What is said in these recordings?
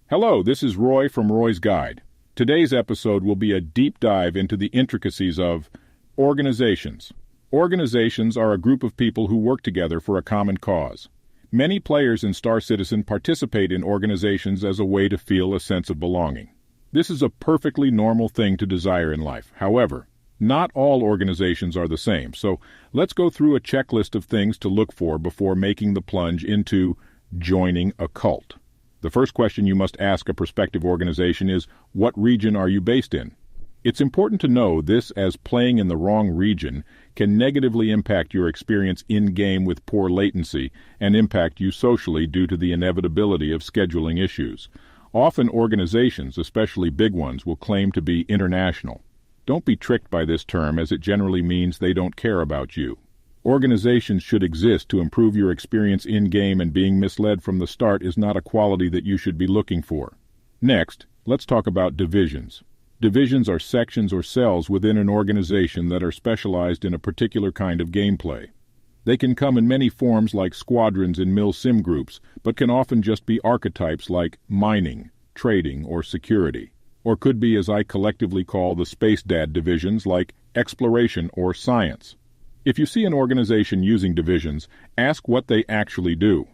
Hello, this is Roy from Roy's Guide. Today's episode will be a deep dive into the intricacies of organizations. Organizations are a group of people who work together for a common cause. Many players in Star Citizen participate in organizations as a way to feel a sense of belonging. This is a perfectly normal thing to desire in life. However, not all organizations are the same, so let's go through a checklist of things to look for before making the plunge into joining a cult. The first question you must ask a prospective organization is, what region are you based in? It's important to know this, as playing in the wrong region can negatively impact your experience in-game with poor latency and impact you socially due to the inevitability of scheduling issues. Often organizations, especially big ones, will claim to be international. Don't be tricked by this term, as it generally means they don't care about you. Organizations should exist to improve your experience in-game, and being misled from the start is not a quality that you should be looking for. Next, let's talk about divisions. Divisions are sections or cells within an organization that are specialized in a particular kind of gameplay. They can come in many forms like squadrons in mil-sim groups, but can often just be archetypes like mining, trading, or security. Or could be, as I collectively call the Space Dad divisions, like exploration or science. If you see an organization using divisions, ask what they actually do.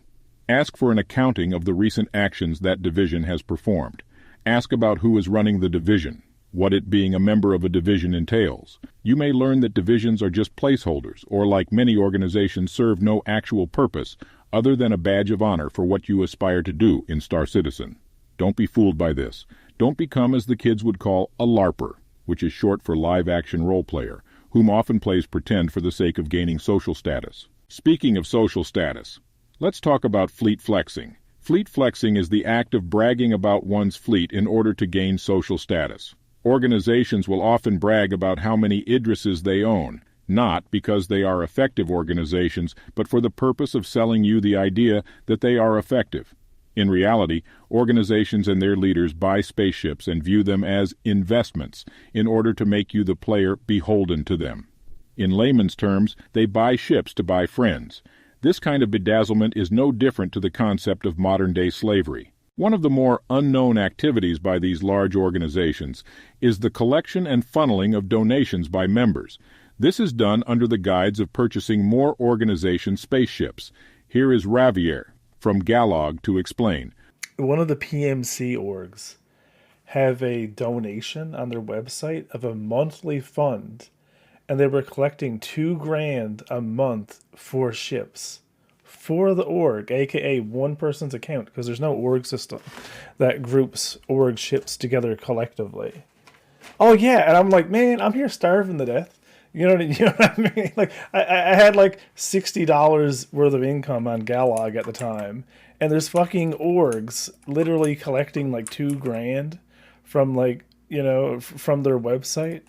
Ask for an accounting of the recent actions that division has performed. Ask about who is running the division, what it being a member of a division entails. You may learn that divisions are just placeholders, or like many organizations serve no actual purpose other than a badge of honor for what you aspire to do in Star Citizen. Don't be fooled by this. Don't become, as the kids would call, a LARPer, which is short for live-action role player, whom often plays pretend for the sake of gaining social status. Speaking of social status, let's talk about fleet flexing. Fleet flexing is the act of bragging about one's fleet in order to gain social status. Organizations will often brag about how many Idrises they own, not because they are effective organizations, but for the purpose of selling you the idea that they are effective. In reality, organizations and their leaders buy spaceships and view them as investments in order to make you, the player, beholden to them. In layman's terms, they buy ships to buy friends. This kind of bedazzlement is no different to the concept of modern-day slavery. One of the more unknown activities by these large organizations is the collection and funneling of donations by members. This is done under the guise of purchasing more organization spaceships. Here is Ravier from Galog to explain. One of the PMC orgs have a donation on their website of a monthly fund, and they were collecting $2,000 a month for ships for the org, aka one person's account, because there's no org system that groups org ships together collectively. Oh yeah, and I'm like, man, I'm here starving to death. You know what I mean? Like, I had like $60 worth of income on Galog at the time, and there's fucking orgs literally collecting like $2,000 from from their website.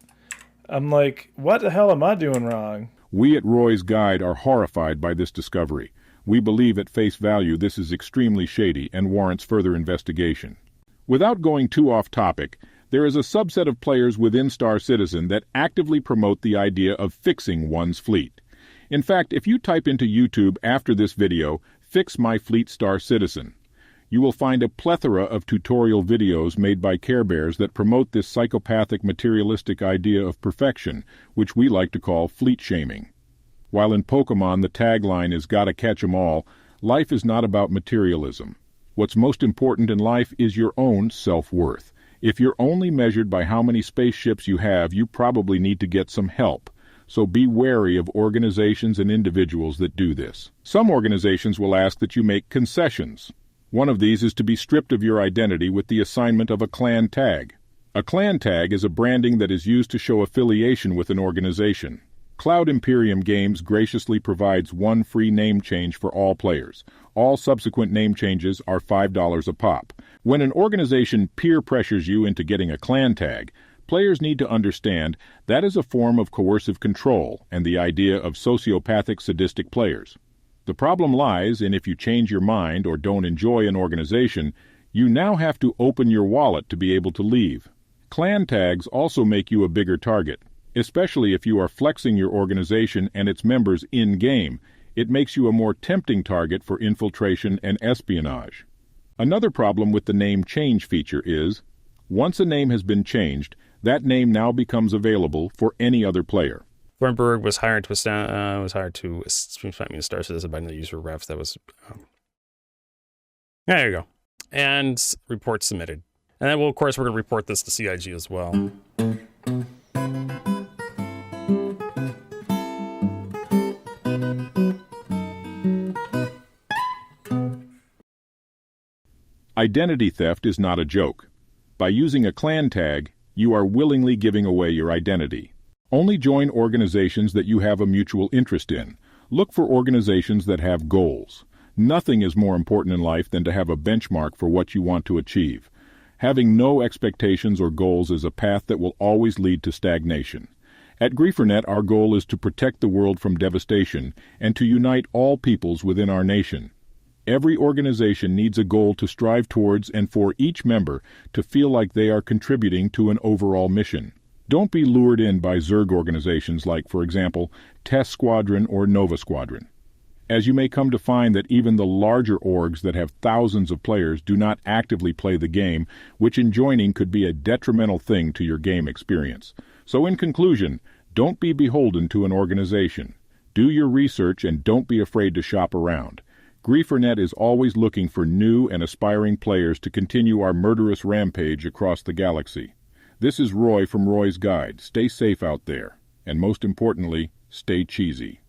I'm like, what the hell am I doing wrong? We at Roy's Guide are horrified by this discovery. We believe at face value this is extremely shady and warrants further investigation. Without going too off topic, there is a subset of players within Star Citizen that actively promote the idea of fixing one's fleet. In fact, if you type into YouTube after this video, "Fix My Fleet Star Citizen," you will find a plethora of tutorial videos made by Care Bears that promote this psychopathic materialistic idea of perfection, which we like to call fleet shaming. While in Pokemon the tagline is "Gotta catch 'em all," life is not about materialism. What's most important in life is your own self-worth. If you're only measured by how many spaceships you have, you probably need to get some help. So be wary of organizations and individuals that do this. Some organizations will ask that you make concessions. One of these is to be stripped of your identity with the assignment of a clan tag. A clan tag is a branding that is used to show affiliation with an organization. Cloud Imperium Games graciously provides one free name change for all players. All subsequent name changes are $5 a pop. When an organization peer pressures you into getting a clan tag, players need to understand that is a form of coercive control and the idea of sociopathic sadistic players. The problem lies in if you change your mind or don't enjoy an organization, you now have to open your wallet to be able to leave. Clan tags also make you a bigger target. Especially if you are flexing your organization and its members in-game, it makes you a more tempting target for infiltration and espionage. Another problem with the name change feature is, once a name has been changed, that name now becomes available for any other player. Thornburg was hired to find me the star citizen by the user ref. That was there you go. And report submitted. And then, well, of course, we're going to report this to CIG as well. Identity theft is not a joke. By using a clan tag, you are willingly giving away your identity. Only join organizations that you have a mutual interest in. Look for organizations that have goals. Nothing is more important in life than to have a benchmark for what you want to achieve. Having no expectations or goals is a path that will always lead to stagnation. At GrieferNet, our goal is to protect the world from devastation and to unite all peoples within our nation. Every organization needs a goal to strive towards and for each member to feel like they are contributing to an overall mission. Don't be lured in by Zerg organizations like, for example, Test Squadron or Nova Squadron. As you may come to find that even the larger orgs that have thousands of players do not actively play the game, which in joining could be a detrimental thing to your game experience. So in conclusion, don't be beholden to an organization. Do your research and don't be afraid to shop around. GrieferNet is always looking for new and aspiring players to continue our murderous rampage across the galaxy. This is Roy from Roy's Guide. Stay safe out there, and most importantly, stay cheesy.